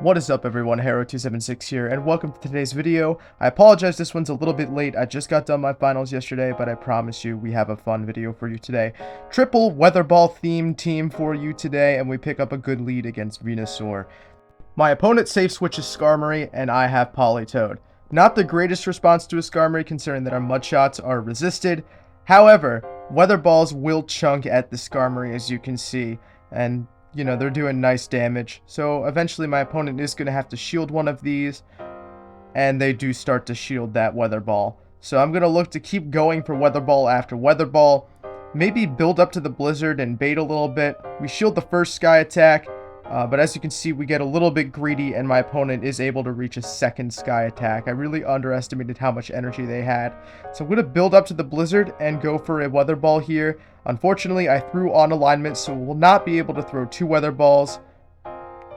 What is up everyone, Hero276 here, and welcome to today's video. I apologize this one's a little bit late. I just got done my finals yesterday, but I promise you we have a fun video for you today. Triple weather ball themed team for you today, and we pick up a good lead against VENUSAUR. My opponent safe switches SKARMORY, and I have POLIWRATH. Not the greatest response to a SKARMORY considering that our mud shots are resisted. However, weather balls will chunk at the SKARMORY as you can see, and you know, they're doing nice damage. So eventually my opponent is going to have to shield one of these. And they do start to shield that weather ball. So I'm going to look to keep going for weather ball after weather ball. Maybe build up to the blizzard and bait a little bit. We shield the first sky attack. But as you can see, we get a little bit greedy and my opponent is able to reach a second sky attack. I really underestimated how much energy they had. So I'm going to build up to the blizzard and go for a weather ball here. Unfortunately, I threw on alignment, so we'll not be able to throw two weather balls.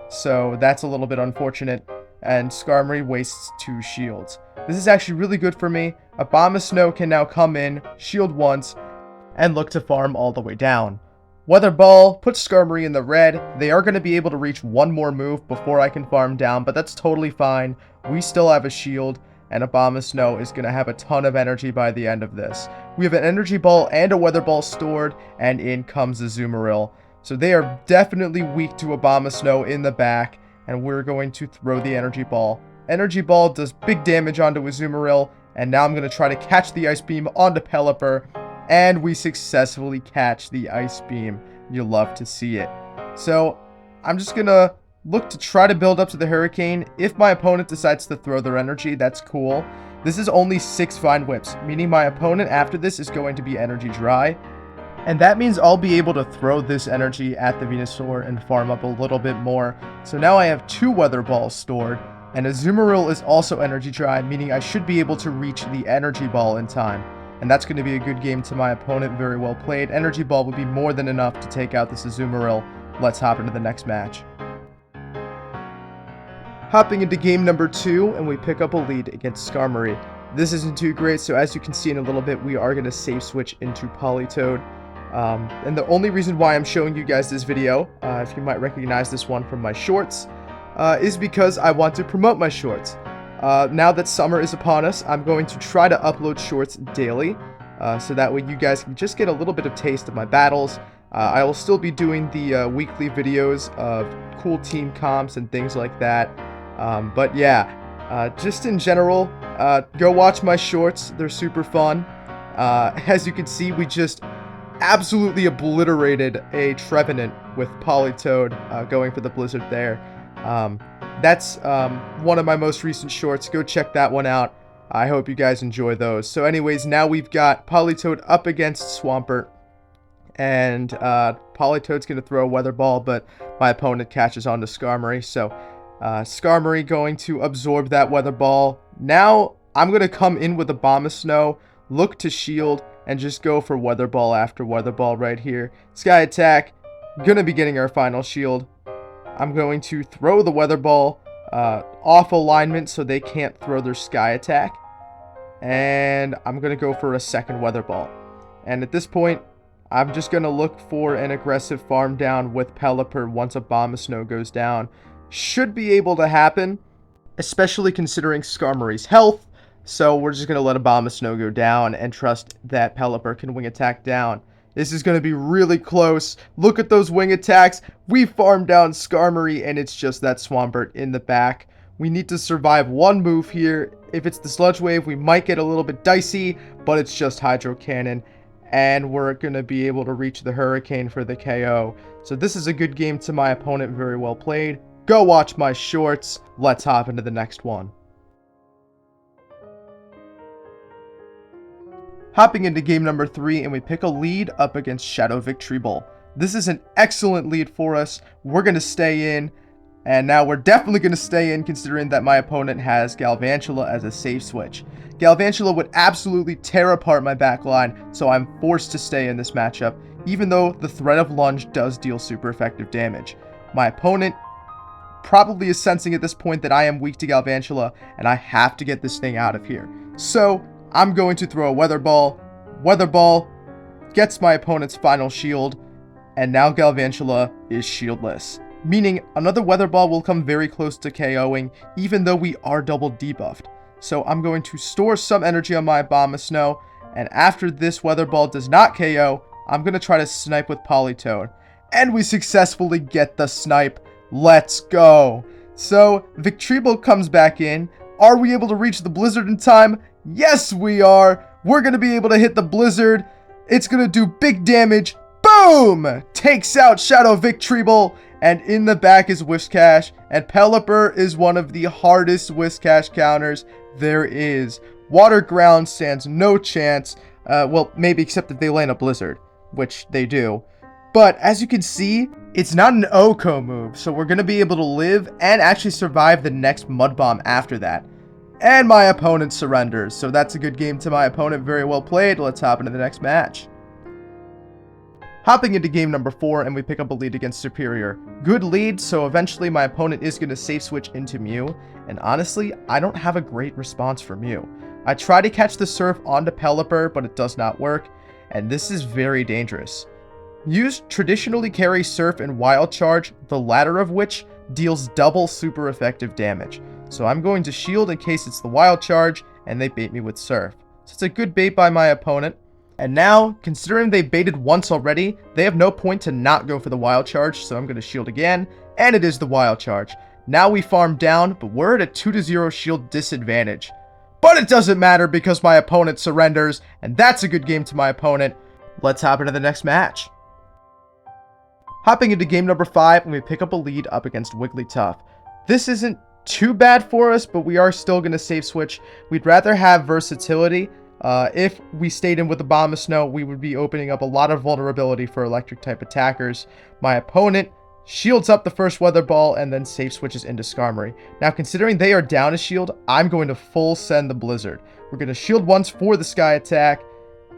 So that's a little bit unfortunate. And SKARMORY wastes two shields. This is actually really good for me. A bomb of snow can now come in, shield once, and look to farm all the way down. Weather ball puts SKARMORY in the red. They are going to be able to reach one more move before I can farm down, but that's totally fine. We still have a shield, and a bomb of snow is going to have a ton of energy by the end of this. We have an energy ball and a weather ball stored, and in comes a Azumarill. So they are definitely weak to a bomb of snow in the back, and we're going to throw the energy ball. Energy ball does big damage onto Azumarill, and now I'm going to try to catch the ice beam onto Pelipper. And we successfully catch the ice beam. You'll love to see it. So I'm just going to look to try to build up to the hurricane. If my opponent decides to throw their energy, that's cool. This is only 6 vine whips, meaning my opponent after this is going to be energy dry. And that means I'll be able to throw this energy at the VENUSAUR and farm up a little bit more. So now I have 2 weather balls stored. And Azumarill is also energy dry, meaning I should be able to reach the energy ball in time. And that's going to be a good game to my opponent. Very well played. Energy ball would be more than enough to take out this Azumarill. Let's hop into the next match. Hopping into game number 2, and we pick up a lead against SKARMORY. This isn't too great, so as you can see in a little bit, we are going to safe switch into POLIWRATH. And the only reason why I'm showing you guys this video, if you might recognize this one from my shorts, is because I want to promote my shorts. Now that summer is upon us, I'm going to try to upload shorts daily, so that way you guys can just get a little bit of taste of my battles. I will still be doing the weekly videos of cool team comps and things like that. But yeah, just in general, go watch my shorts. They're super fun. As you can see, we just absolutely obliterated a Trevenant with Politoed going for the blizzard there. That's one of my most recent shorts. Go check that one out. I hope you guys enjoy those. So anyways, now we've got Politoed up against SWAMPERT. And Politoed's going to throw a weather ball, but my opponent catches on to SKARMORY. So SKARMORY going to absorb that weather ball. Now I'm going to come in with a bomb of snow, look to shield, and just go for weather ball after weather ball right here. Sky attack. Going to be getting our final shield. I'm going to throw the weather ball off alignment so they can't throw their sky attack. And I'm going to go for a second weather ball. And at this point, I'm just going to look for an aggressive farm down with Pelipper once a bomb of snow goes down. Should be able to happen, especially considering SKARMORY's health. So we're just going to let a bomb of snow go down and trust that Pelipper can wing attack down. This is going to be really close. Look at those wing attacks. We farmed down SKARMORY, and it's just that SWAMPERT in the back. We need to survive one move here. If it's the Sludge Wave, we might get a little bit dicey, but it's just Hydro Cannon. And we're going to be able to reach the Hurricane for the KO. So this is a good game to my opponent. Very well played. Go watch my shorts. Let's hop into the next one. Hopping into game number 3, and we pick a lead up against Shadow VICTREEBEL. This is an excellent lead for us. We're going to stay in, and now we're definitely going to stay in considering that my opponent has Galvantula as a safe switch. Galvantula would absolutely tear apart my backline, so I'm forced to stay in this matchup, even though the threat of lunge does deal super effective damage. My opponent probably is sensing at this point that I am weak to Galvantula, and I have to get this thing out of here. So I'm going to throw a weather ball. Weather ball gets my opponent's final shield, and now Galvantula is shieldless. meaning another Weather Ball will come very close to KOing, even though we are double debuffed. So I'm going to store some energy on my Abomasnow, and after this Weather Ball does not KO, I'm going to try to snipe with Politoed. And we successfully get the snipe. Let's go. So VICTREEBEL comes back in. Are we able to reach the Blizzard in time? Yes, we are. We're going to be able to hit the Blizzard. It's going to do big damage. Boom! Takes out Shadow VICTREEBEL. And in the back is Whiscash. And Pelipper is one of the hardest Whiscash counters there is. Water Ground stands no chance. Well, maybe except if they land a Blizzard, which they do. But as you can see, it's not an OHKO move, so we're going to be able to live and actually survive the next Mud Bomb after that. And my opponent surrenders, so that's a good game to my opponent. Very well played. Let's hop into the next match. Hopping into game number 4, and we pick up a lead against Serperior. Good lead, so eventually my opponent is going to safe switch into Mew, and honestly, I don't have a great response for Mew. I try to catch the Surf onto Pelipper, but it does not work, and this is very dangerous. Mews traditionally carry Surf and Wild Charge, the latter of which deals double super effective damage. So I'm going to shield in case it's the Wild Charge, and they bait me with Surf. So it's a good bait by my opponent. And now, considering they baited once already, they have no point to not go for the Wild Charge, so I'm going to shield again, and it is the Wild Charge. Now we farm down, but we're at a 2-0 shield disadvantage. But it doesn't matter because my opponent surrenders, and that's a good game to my opponent. Let's hop into the next match. Hopping into game number 5, and we pick up a lead up against Wigglytuff. This isn't too bad for us, but we are still going to safe switch. We'd rather have versatility. If we stayed in with the Abomasnow, we would be opening up a lot of vulnerability for electric type attackers. My opponent shields up the first Weather Ball and then safe switches into Skarmory. Now, considering they are down a shield, I'm going to full send the Blizzard. We're going to shield once for the Sky attack,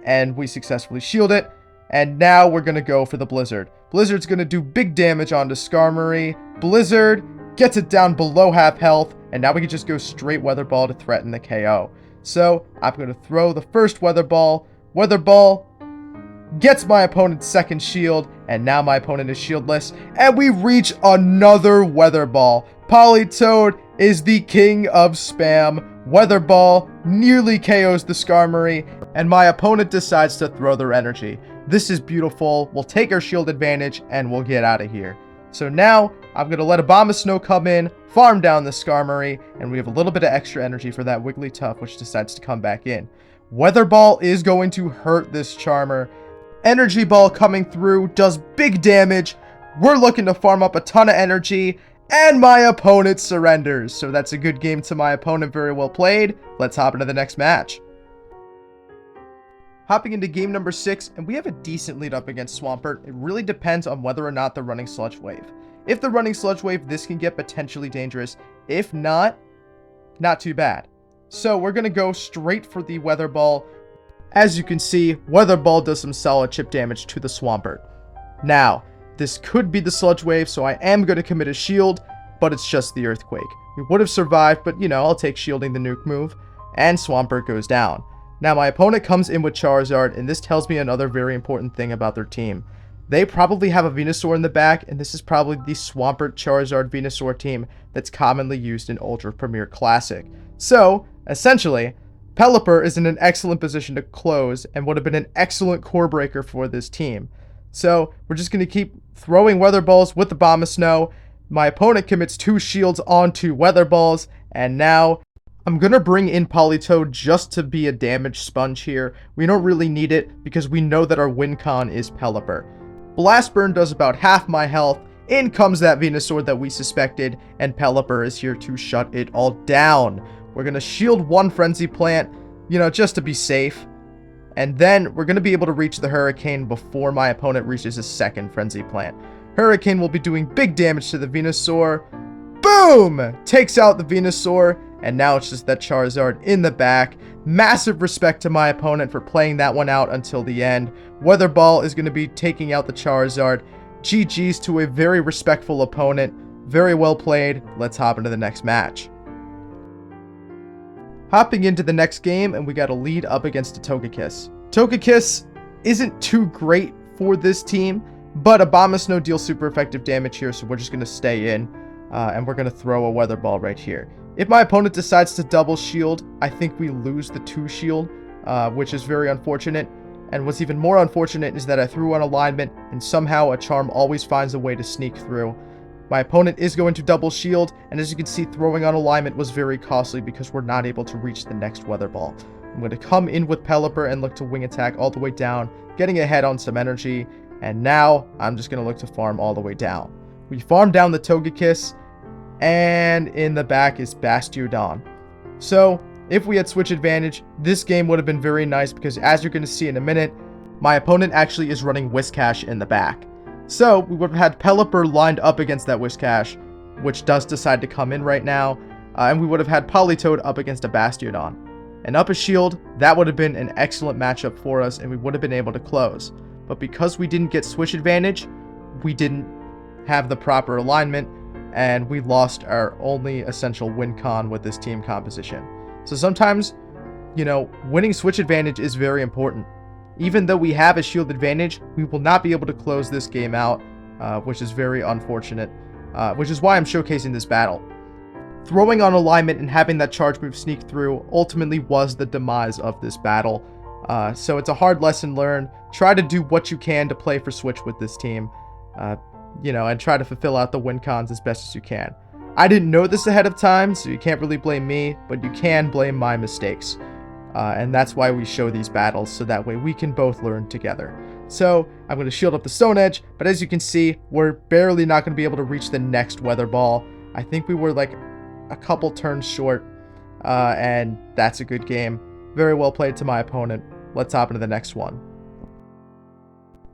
and we successfully shield it. And now we're going to go for the Blizzard. Blizzard's going to do big damage onto Skarmory. Blizzard gets it down below half health, and now we can just go straight Weather Ball to threaten the KO. So I'm going to throw the first Weather Ball. Weather Ball gets my opponent's second shield, and now my opponent is shieldless, and we reach another Weather Ball. Politoed is the king of spam. Weather Ball nearly KOs the Skarmory, and my opponent decides to throw their energy. This is beautiful. We'll take our shield advantage, and we'll get out of here. So now, I'm going to let Abomasnow come in, farm down the Skarmory, and we have a little bit of extra energy for that Wigglytuff, which decides to come back in. Weather Ball is going to hurt this Charmer. Energy Ball coming through, does big damage. We're looking to farm up a ton of energy, and my opponent surrenders. So that's a good game to my opponent. Very well played. Let's hop into the next match. Hopping into game number 6, and we have a decent lead up against Swampert. It really depends on whether or not they're running Sludge Wave. If they're running Sludge Wave, this can get potentially dangerous. If not, not too bad. So we're going to go straight for the Weather Ball. As you can see, Weather Ball does some solid chip damage to the Swampert. Now, this could be the Sludge Wave, so I am going to commit a shield, but it's just the Earthquake. We would have survived, but you know, I'll take shielding the nuke move, and Swampert goes down. Now, my opponent comes in with Charizard, and this tells me another very important thing about their team. They probably have a Venusaur in the back, and this is probably the Swampert Charizard Venusaur team that's commonly used in Ultra Premier Classic. So, essentially, Pelipper is in an excellent position to close and would have been an excellent core breaker for this team. So, we're just going to keep throwing Weather Balls with the Abomasnow. My opponent commits 2 shields onto Weather Balls, and now I'm going to bring in Politoed just to be a damage sponge here. We don't really need it because we know that our win con is Pelipper. Blast Burn does about half my health. In comes that Venusaur that we suspected, and Pelipper is here to shut it all down. We're going to shield one Frenzy Plant, you know, just to be safe. And then we're going to be able to reach the Hurricane before my opponent reaches his second Frenzy Plant. Hurricane will be doing big damage to the Venusaur. Boom! Takes out the Venusaur. And now it's just that Charizard in the back. Massive respect to my opponent for playing that one out until the end. Weather Ball is going to be taking out the Charizard. GG's to a very respectful opponent. Very well played. Let's hop into the next match. Hopping into the next game, and we got a lead up against a TOGEKISS. TOGEKISS isn't too great for this team, But Abomasnow deals super effective damage here, so we're just going to stay in. And we're going to throw a Weather Ball right here. If my opponent decides to double shield, I think we lose the 2 shield, which is very unfortunate. And what's even more unfortunate is that I threw on alignment, and somehow a charm always finds a way to sneak through. My opponent is going to double shield, and as you can see, throwing on alignment was very costly because we're not able to reach the next Weather Ball. I'm going to come in with Pelipper and look to wing attack all the way down, getting ahead on some energy, and now I'm just going to look to farm all the way down. We farm down the Togekiss, and in the back is Bastiodon. So, if we had switch advantage, this game would have been very nice because as you're going to see in a minute, my opponent actually is running Whiscash in the back. So, we would have had Pelipper lined up against that Whiscash, which does decide to come in right now, and we would have had Politoed up against a Bastiodon. And up a shield, that would have been an excellent matchup for us, and we would have been able to close. But because we didn't get switch advantage, we didn't have the proper alignment, and we lost our only essential win con with this team composition. So sometimes, you know, winning switch advantage is very important. Even though we have a shield advantage, we will not be able to close this game out, which is very unfortunate, which is why I'm showcasing this battle. Throwing on alignment and having that charge move sneak through ultimately was the demise of this battle. So it's a hard lesson learned. Try to do what you can to play for switch with this team, you know, and try to fulfill out the win cons as best as you can. I didn't know this ahead of time, so you can't really blame me, but you can blame my mistakes. And that's why we show these battles, so that way we can both learn together. So, I'm going to shield up the Stone Edge, but as you can see, we're barely not going to be able to reach the next Weather Ball. I think we were like a couple turns short, and that's a good game. Very well played to my opponent. Let's hop into the next one.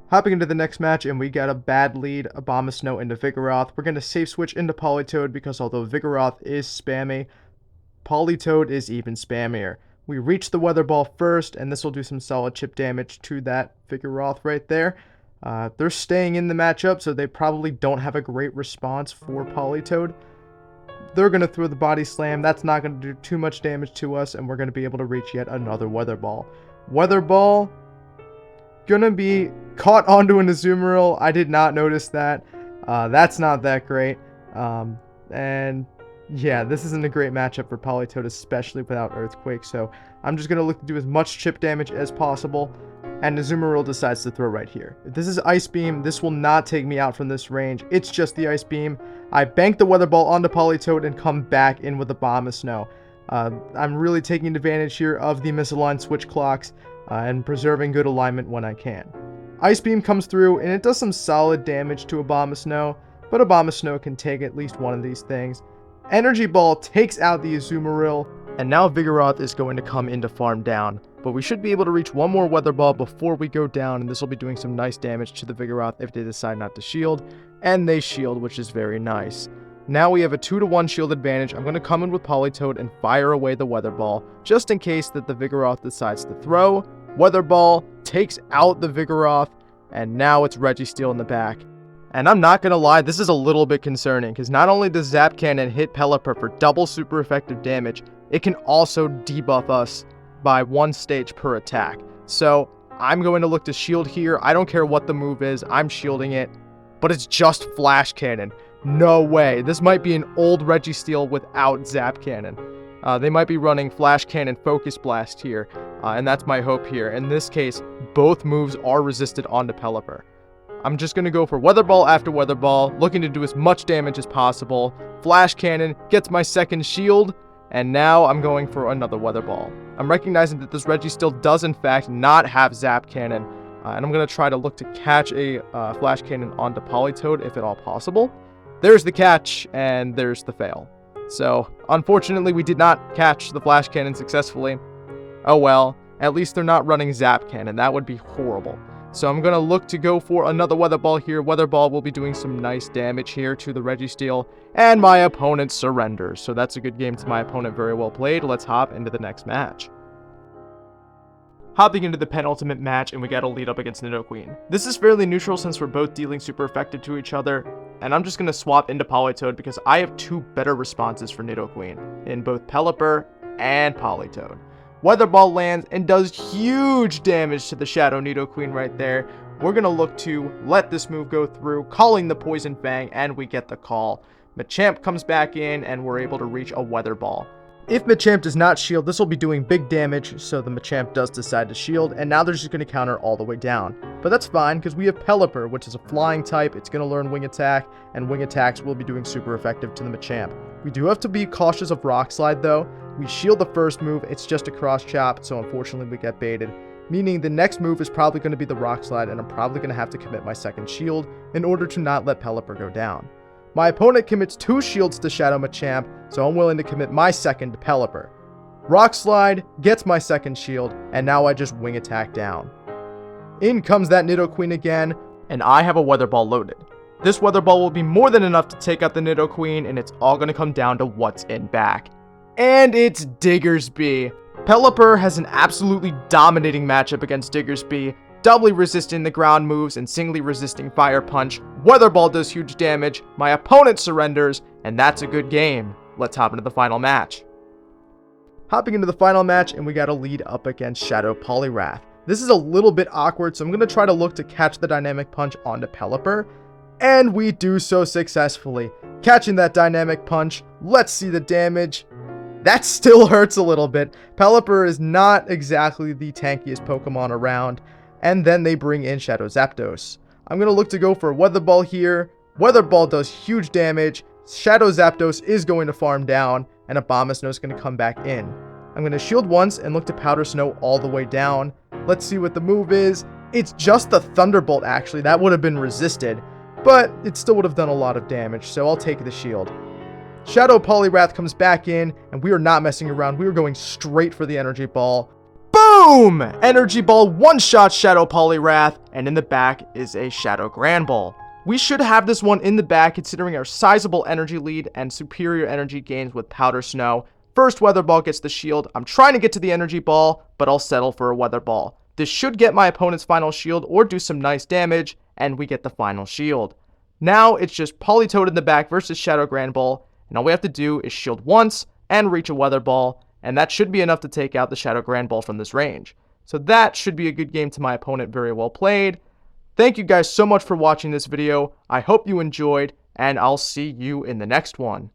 Hopping into the next match, and we got a bad lead, Abomasnow into Vigoroth. We're going to safe switch into Politoed because although Vigoroth is spammy, Politoed is even spammier. We reach the Weather Ball first, and this will do some solid chip damage to that Vigoroth right there. They're staying in the matchup, so they probably don't have a great response for Politoed. They're going to throw the Body Slam. That's not going to do too much damage to us, and we're going to be able to reach yet another Weather Ball. Weather Ball gonna be caught onto an Azumarill. I did not notice that. That's not that great. And yeah, this isn't a great matchup for Politoed, especially without Earthquake. So I'm just gonna look to do as much chip damage as possible. And Azumarill decides to throw right here. If this is Ice Beam, this will not take me out from this range. It's just the Ice Beam. I bank the Weather Ball onto Politoed and come back in with the Abomasnow. I'm really taking advantage here of the misaligned switch clocks. And preserving good alignment when I can. Ice Beam comes through, and it does some solid damage to Abomasnow, but Abomasnow can take at least one of these things. Energy Ball takes out the Azumarill, and now Vigoroth is going to come into farm down. But we should be able to reach one more Weather Ball before we go down, and this will be doing some nice damage to the Vigoroth if they decide not to shield, and they shield, which is very nice. Now we have a 2-to-1 shield advantage. I'm going to come in with Politoed and fire away the Weather Ball, just in case that the Vigoroth decides to throw. Weather Ball takes out the Vigoroth, and now it's Registeel in the back. And I'm not going to lie, this is a little bit concerning, because not only does Zap Cannon hit Pelipper for double super effective damage, it can also debuff us by 1 stage per attack. So I'm going to look to shield here. I don't care what the move is, I'm shielding it, but it's just Flash Cannon. No way. This might be an old Registeel without Zap Cannon. They might be running Flash Cannon Focus Blast here, and that's my hope here. In this case, both moves are resisted onto Pelipper. I'm just going to go for Weather Ball after Weather Ball, looking to do as much damage as possible. Flash Cannon gets my second shield, and now I'm going for another Weather Ball. I'm recognizing that this Registeel does in fact not have Zap Cannon, and I'm going to try to look to catch a Flash Cannon onto Politoed if at all possible. There's the catch, and there's the fail. So, unfortunately, we did not catch the Flash Cannon successfully. Oh well, at least they're not running Zap Cannon. That would be horrible. So I'm going to look to go for another Weather Ball here. Weather Ball will be doing some nice damage here to the Registeel, and my opponent surrenders. So that's a good game to my opponent. Very well played. Let's hop into the next match. Hopping into the penultimate match, and we got a lead up against NIDOQUEEN. This is fairly neutral since we're both dealing super effective to each other, and I'm just going to swap into Politoed because I have 2 better responses for NIDOQUEEN in both Pelipper and Politoed. Weather Ball lands and does huge damage to the Shadow NIDOQUEEN right there. we're going to look to let this move go through, calling the Poison Fang, and we get the call. Machamp comes back in, and we're able to reach a Weather Ball. If Machamp does not shield, this will be doing big damage, so the Machamp does decide to shield, and now they're just going to counter all the way down. But that's fine, because we have Pelipper, which is a flying type. It's going to learn Wing Attack, and Wing Attacks will be doing super effective to the Machamp. We do have to be cautious of Rock Slide, though. We shield the first move, it's just a Cross Chop, so unfortunately we get baited. Meaning the next move is probably going to be the Rock Slide, and I'm probably going to have to commit my second shield in order to not let Pelipper go down. My opponent commits 2 shields to Shadow Machamp, so I'm willing to commit my second to Pelipper. Rock Slide gets my second shield, and now I just Wing Attack down. In comes that Nidoqueen again, and I have a Weather Ball loaded. This Weather Ball will be more than enough to take out the Nidoqueen, and it's all going to come down to what's in back. And it's Diggersby. Pelipper has an absolutely dominating matchup against Diggersby, doubly resisting the ground moves and singly resisting Fire Punch. Weather Ball does huge damage, my opponent surrenders, and that's a good game. Let's hop into the final match. Hopping into the final match, and we got a lead up against Shadow Poliwrath. This is a little bit awkward, so I'm going to try to look to catch the Dynamic Punch onto Pelipper, and we do so successfully. Catching that Dynamic Punch, let's see the damage. That still hurts a little bit. Pelipper is not exactly the tankiest Pokemon around. And then they bring in Shadow Zapdos. I'm going to look to go for a Weather Ball here. Weather Ball does huge damage. Shadow Zapdos is going to farm down, and Abomasnow is going to come back in. I'm going to shield once and look to Powder Snow all the way down. Let's see what the move is. It's just the Thunderbolt, actually. That would have been resisted, but it still would have done a lot of damage, so I'll take the shield. Shadow Poliwrath comes back in, and we are not messing around. We are going straight for the Energy Ball. Boom! Energy Ball one-shot Shadow Poliwrath, and in the back is a Shadow Grand Ball. We should have this one in the back considering our sizable energy lead and superior energy gains with Powder Snow. First Weather Ball gets the shield. I'm trying to get to the Energy Ball, but I'll settle for a Weather Ball. This should get my opponent's final shield or do some nice damage, and we get the final shield. Now it's just Politoed in the back versus Shadow Grand Ball, and all we have to do is shield once and reach a Weather Ball, and that should be enough to take out the Shadow Grand Ball from this range. So that should be a good game to my opponent. Very well played. Thank you guys so much for watching this video. I hope you enjoyed, and I'll see you in the next one.